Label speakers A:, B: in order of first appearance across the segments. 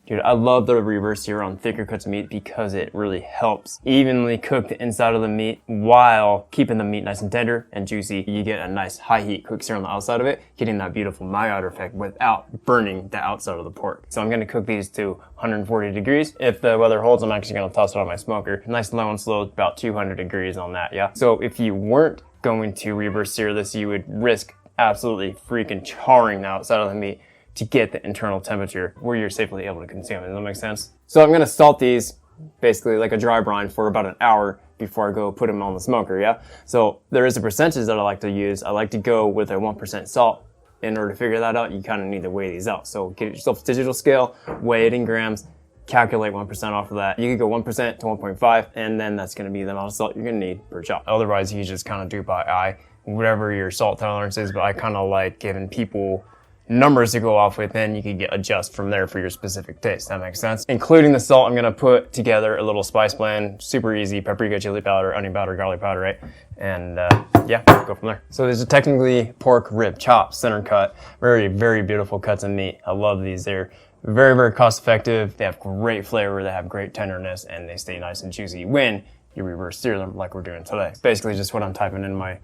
A: Dude, I love the reverse sear on thicker cuts of meat because it really helps evenly cook the inside of the meat while keeping the meat nice and tender and juicy. You get a nice high heat quick sear on the outside of it, getting that beautiful Maillard effect without burning the outside of the pork. So I'm gonna cook these to 140 degrees. If the weather holds, I'm actually gonna toss it on my smoker. Nice low and slow, about 200 degrees on that, yeah? So if you weren't going to reverse sear this, you would risk absolutely freaking charring the outside of the meat to get the internal temperature where you're safely able to consume it. Does that make sense? So I'm gonna salt these basically like a dry brine for about an hour before I go put them on the smoker, yeah? So there is a percentage that I like to use. I like to go with a 1% salt. In order to figure that out, you kind of need to weigh these out. So get yourself a digital scale, weigh it in grams, calculate 1% off of that. You could go 1% to 1.5, and then that's gonna be the amount of salt you're gonna need per chop. Otherwise, you just kind of do by eye, whatever your salt tolerance is, but I kind of like giving people numbers to go off with, and you can adjust from there for your specific taste. That makes sense. Including the salt, I'm gonna put together a little spice blend, super easy, paprika, chili powder, onion powder, garlic powder, right? And yeah, go from there. So these are technically pork rib chops, center cut, very, very beautiful cuts of meat. I love these. They're very, very cost effective. They have great flavor, they have great tenderness, and they stay nice and juicy when you reverse sear them like we're doing today. It's basically just what I'm typing in my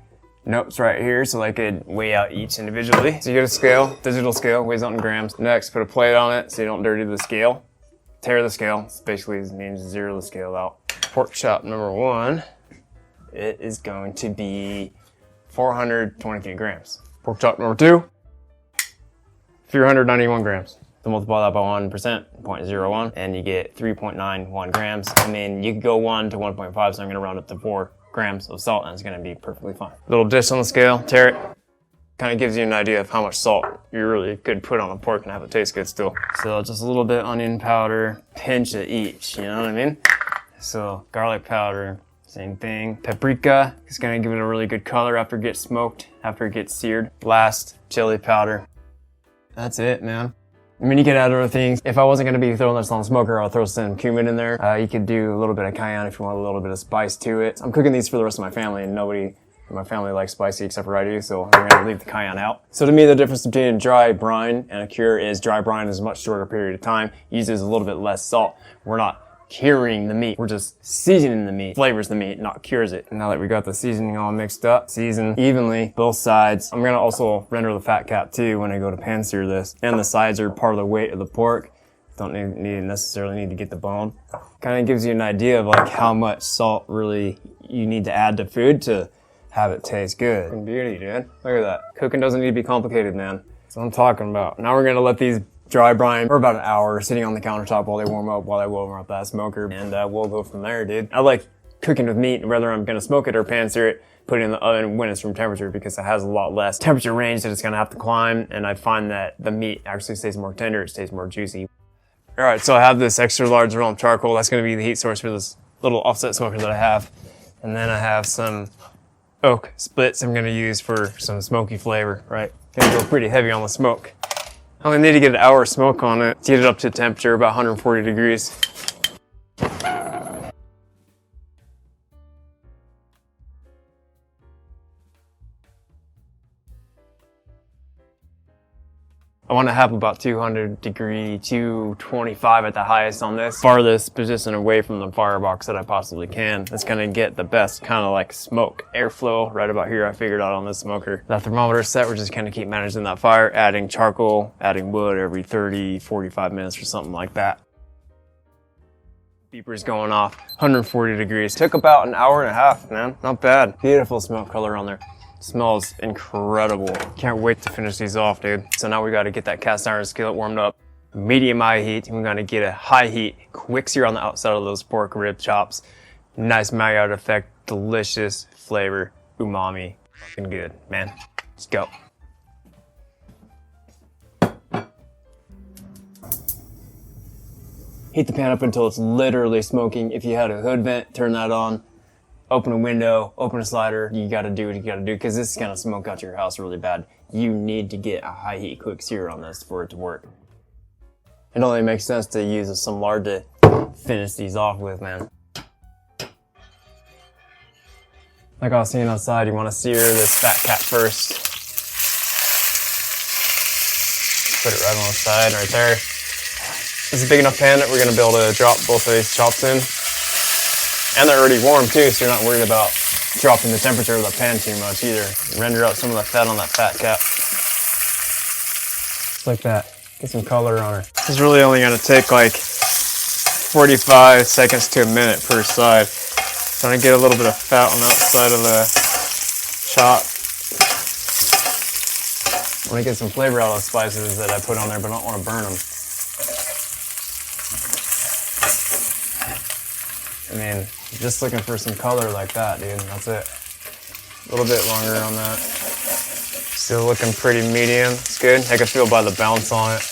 A: notes right here so I could weigh out each individually. So you get a scale, digital scale, weighs out in grams. Next, put a plate on it so you don't dirty the scale. Tear the scale. This basically means zero the scale out. Pork chop number 1, it is going to be 423 grams. Pork chop number 2, 391 grams. So multiply that by 1%, 0.01, and you get 3.91 grams. I mean, you could go 1 to 1.5, so I'm gonna round up to 4 grams of salt, and it's gonna be perfectly fine. Little dish on the scale, tear it. Kind of gives you an idea of how much salt you really could put on a pork and have it taste good still. So just a little bit onion powder, pinch of each, you know what I mean? So garlic powder, same thing. Paprika is gonna give it a really good color after it gets smoked, after it gets seared. Last, chili powder. That's it, man. I mean, you could add other things. If I wasn't gonna be throwing this on the smoker, I'll throw some cumin in there. You could do a little bit of cayenne if you want a little bit of spice to it. I'm cooking these for the rest of my family, and nobody in my family likes spicy except for I do, so I'm gonna leave the cayenne out. So to me, the difference between a dry brine and a cure is dry brine is a much shorter period of time, uses a little bit less salt. We're not curing the meat, we're just seasoning the meat, flavors the meat, not cures it. Now that we got the seasoning all mixed up, season evenly both sides. I'm gonna also render the fat cap too when I go to pan sear this. And the sides are part of the weight of the pork. Don't necessarily need to get the bone. Kind of gives you an idea of like how much salt really you need to add to food to have it taste good. Fucking beauty, dude. Look at that. Cooking doesn't need to be complicated, man. That's what I'm talking about. Now we're gonna let these dry brine for about an hour, sitting on the countertop while they warm up, while I warm up that smoker, and we'll go from there, dude. I like cooking with meat, whether I'm gonna smoke it or pan sear it, put it in the oven when it's room temperature, because it has a lot less temperature range that it's gonna have to climb, and I find that the meat actually stays more tender, it stays more juicy. All right, so I have this extra large realm charcoal. That's gonna be the heat source for this little offset smoker that I have. And then I have some oak splits I'm gonna use for some smoky flavor, right? Gonna go pretty heavy on the smoke. I only need to get an hour of smoke on it to get it up to temperature, about 140 degrees. I want to have about 200 degree, 225 at the highest on this. Farthest position away from the firebox that I possibly can. That's going to get the best kind of like smoke airflow right about here. I figured out on this smoker. That thermometer set, we're just going to keep managing that fire, adding charcoal, adding wood every 30, 45 minutes or something like that. Beeper's going off, 140 degrees. Took about an hour and a half, man. Not bad. Beautiful smoke color on there. Smells incredible. Can't wait to finish these off, dude. So now we got to get that cast iron skillet warmed up. Medium high heat. We're going to get a high heat, quick sear on the outside of those pork rib chops. Nice Maillard effect, delicious flavor, umami. Fucking good, man. Let's go. Heat the pan up until it's literally smoking. If you had a hood vent, turn that on. Open a window, open a slider. You gotta do what you gotta do, because this is gonna smoke out your house really bad. You need to get a high heat quick sear on this for it to work. It only makes sense to use some lard to finish these off with, man. Like I was saying outside, you wanna sear this fat cap first. Put it right on the side, right there. It's a big enough pan that we're gonna be able to drop both of these chops in. And they're already warm too, so you're not worried about dropping the temperature of the pan too much either. Render out some of the fat on that fat cap. Just like that. Get some color on her. This is really only gonna take like 45 seconds to a minute per side. So I'm gonna get a little bit of fat on that side of the chop. I want to get some flavor out of the spices that I put on there, but I don't want to burn them. I mean, just looking for some color like that, dude. That's it. A little bit longer on that. Still looking pretty medium. It's good. I can feel by the bounce on it.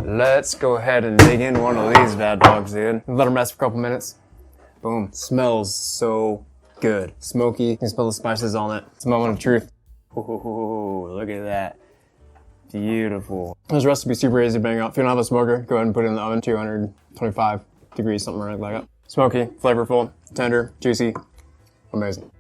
A: Let's go ahead and dig in one of these bad dogs, dude. Let them rest for a couple minutes. Boom. Smells so good. Smoky. You can smell the spices on it. It's a moment of truth. Ooh, look at that. Beautiful. This recipe is super easy to bang out. If you don't have a smoker, go ahead and put it in the oven, 225 degrees, something like that. Smoky, flavorful, tender, juicy, amazing.